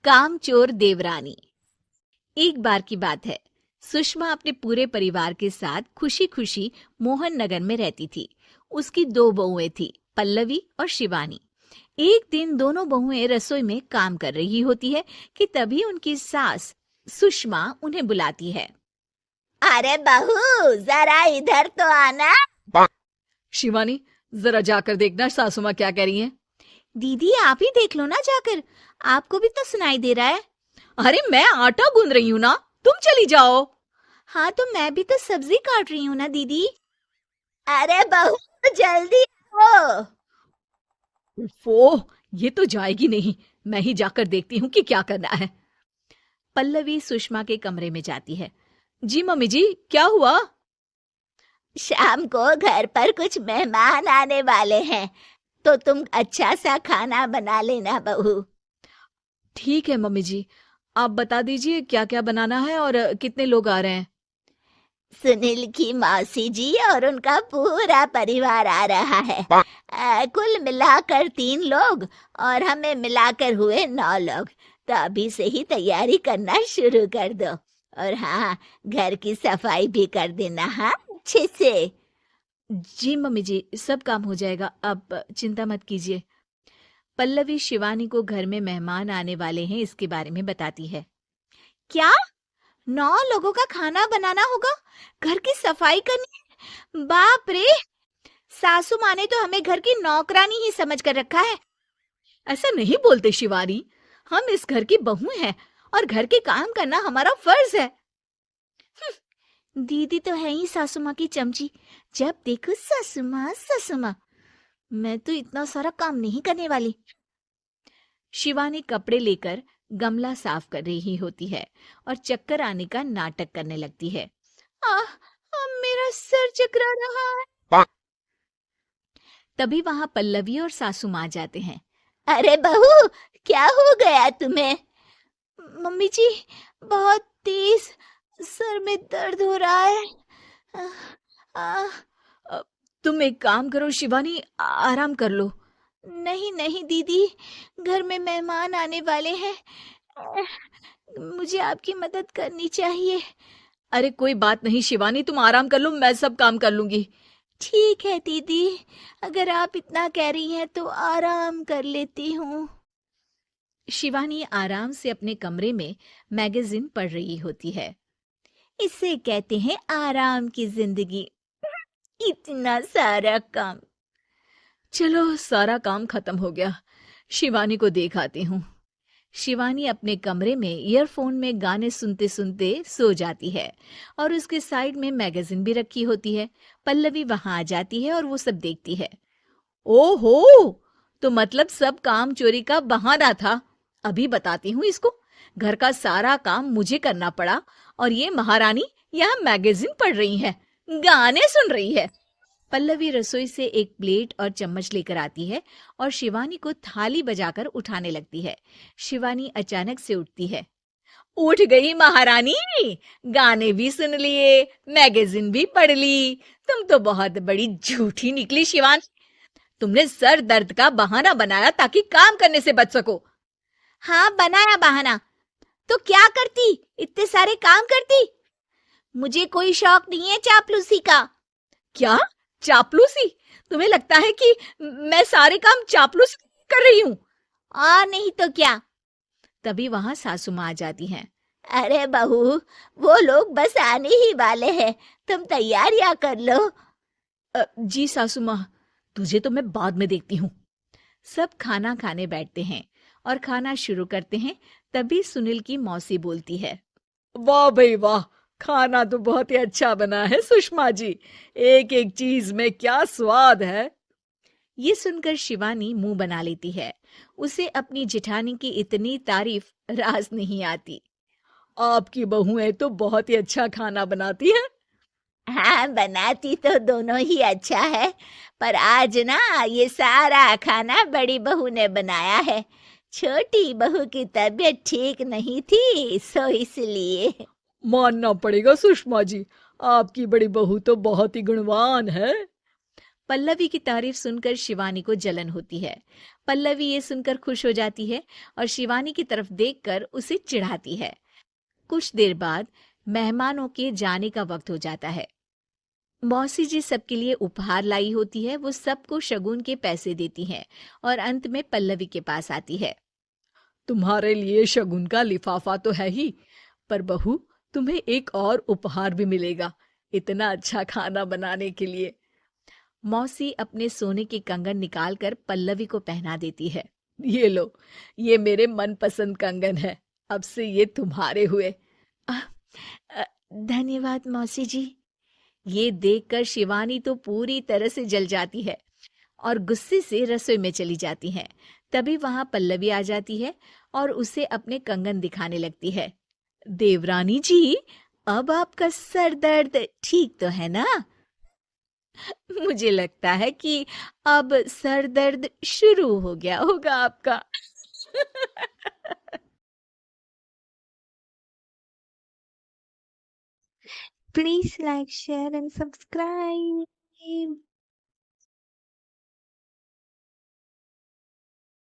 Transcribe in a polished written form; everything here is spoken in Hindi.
कामचोर देवरानी। एक बार की बात है, सुषमा अपने पूरे परिवार के साथ खुशी खुशी मोहन नगर में रहती थी। उसकी दो बहुएं थी, पल्लवी और शिवानी। एक दिन दोनों बहुएं रसोई में काम कर रही होती है कि तभी उनकी सास सुषमा उन्हें बुलाती है। अरे बहू, जरा इधर तो आना। शिवानी, जरा जाकर देखना सासू माँ क्या कह रही हैं। दीदी आप ही देख लो ना जाकर, आपको भी तो सुनाई दे रहा है। अरे मैं आटा गूंद रही हूँ ना, तुम चली जाओ। हाँ तो मैं भी तो सब्जी काट रही हूँ ना दीदी। अरे बहू, जल्दी आओ। वो ये तो जाएगी नहीं, मैं ही जाकर देखती हूँ कि क्या करना है। पल्लवी सुषमा के कमरे में जाती है। जी मम्मी जी, क्या हुआ? शाम को घर पर कुछ मेहमान आने वाले हैं, तो तुम अच्छा सा खाना बना लेना बहू। ठीक है मम्मी जी, आप बता दीजिए क्या क्या बनाना है और कितने लोग आ रहे हैं। सुनील की मौसी जी और उनका पूरा परिवार आ रहा है। कुल मिलाकर 3 लोग और हमें मिलाकर हुए 9 लोग। तो अभी से ही तैयारी करना शुरू कर दो। और हाँ, घर की सफाई भी कर देना, हाँ, अच्छे से। जी मम्मी जी, सब काम हो जाएगा, आप चिंता मत कीजिए। पल्लवी शिवानी को घर में मेहमान आने वाले हैं इसके बारे में बताती है। क्या 9 लोगों का खाना बनाना होगा, घर की सफाई करनी है? बाप रे, सासू माँ ने तो हमें घर की नौकरानी ही समझ कर रखा है। ऐसा नहीं बोलते शिवानी, हम इस घर की बहू हैं और घर के काम करना हमारा फर्ज है। दीदी तो है ही सासू माँ की चमची, जब देखो सासू माँ सासू माँ। मैं तो इतना सारा काम नहीं करने वाली। शिवानी कपड़े लेकर गमला साफ कर रही होती है और चक्कर आने का नाटक करने लगती है। मेरा सर चकरा रहा है। तभी वहां पल्लवी और सासू माँ जाते हैं। अरे बहू, क्या हो गया तुम्हें? मम्मी जी, बहुत तेज सर में दर्द हो रहा है। आ, आ, तुम एक काम करो शिवानी, आराम कर लो। नहीं नहीं दीदी, घर में मेहमान आने वाले हैं, मुझे आपकी मदद करनी चाहिए। अरे कोई बात नहीं शिवानी, तुम आराम कर लो, मैं सब काम कर लूंगी। ठीक है दीदी, अगर आप इतना कह रही हैं तो आराम कर लेती हूँ। शिवानी आराम से अपने कमरे में मैगजीन पढ़ रही होती है। इसे कहते हैं आराम की जिंदगी, इतना सारा काम। चलो सारा काम खत्म हो गया, शिवानी को देख आती हूँ। शिवानी अपने कमरे में ईयरफोन में गाने सुनते सुनते सो जाती है और उसके साइड में मैगजीन भी रखी होती है। पल्लवी वहां आ जाती है और वो सब देखती है। ओहो, तो मतलब सब काम चोरी का बहाना था। अभी बताती हूँ इसको। घर का सारा काम मुझे करना पड़ा और ये महारानी यहाँ मैगजीन पढ़ रही है, गाने सुन रही है। पल्लवी रसोई से एक प्लेट और चम्मच लेकर आती है और शिवानी को थाली बजाकर उठाने लगती है। शिवानी अचानक से उठती है। उठ गई महारानी, गाने भी सुन लिए, मैगजीन भी पढ़ ली। तुम तो बहुत बड़ी झूठी निकली शिवानी। तुमने सर दर्द का बहाना बनाया ताकि काम करने से बच सको। हाँ बनाया बहाना, तो क्या करती, इतने सारे काम करती। मुझे कोई शौक नहीं है चापलूसी का। क्या चापलूसी? तुम्हें लगता है कि मैं सारे काम चापलूसी कर रही हूँ? नहीं तो क्या। तभी वहां सासू माँ आ जाती हैं। अरे बहू, वो लोग बस आने ही वाले हैं, तुम तैयारियां कर लो। जी सासू माँ, तुझे तो मैं बाद में देखती हूँ। सब खाना खाने बैठते हैं और खाना शुरू करते हैं। तभी सुनील की मौसी बोलती है। वाह भाई वाह, खाना तो बहुत ही अच्छा बना है सुषमा जी, एक एक चीज में क्या स्वाद है। ये सुनकर शिवानी मुंह बना लेती है। उसे अपनी जेठानी की इतनी तारीफ रास नहीं आती। आपकी बहुएं तो बहुत ही अच्छा खाना बनाती हैं। हाँ, बनाती तो दोनों ही अच्छा है, पर आज ना ये सारा खाना बड़ी बहू ने बनाया है। छोटी बहू की तबीयत ठीक नहीं थी, सो इसलिए। मानना पड़ेगा सुषमा जी, आपकी बड़ी बहू तो बहुत ही गुणवान है। पल्लवी की तारीफ सुनकर शिवानी को जलन होती है। पल्लवी ये सुनकर खुश हो जाती है और शिवानी की तरफ देखकर उसे चिढ़ाती है। कुछ देर बाद मेहमानों के जाने का वक्त हो जाता है। मौसी जी सबके लिए उपहार लाई होती है। वो सबको शगुन के पैसे देती हैं और अंत में पल्लवी के पास आती है। तुम्हारे लिए शगुन का लिफाफा तो है ही, पर बहू, तुम्हें एक और उपहार भी मिलेगा, इतना अच्छा खाना बनाने के लिए। मौसी अपने सोने के कंगन निकालकर पल्लवी को पहना देती है। ये लो, ये मेरे मनपसंद कंगन है, अब से ये तुम्हारे हुए। अ, अ, धन्यवाद मौसी जी। ये देखकर शिवानी तो पूरी तरह से जल जाती है और गुस्से से रसोई में चली जाती हैं। तभी वहां पल्लवी आ जाती है और उसे अपने कंगन दिखाने लगती है। देवरानी जी, अब आपका सर दर्द ठीक तो है ना? मुझे लगता है कि अब सर दर्द शुरू हो गया होगा आपका। Please like, share, and subscribe.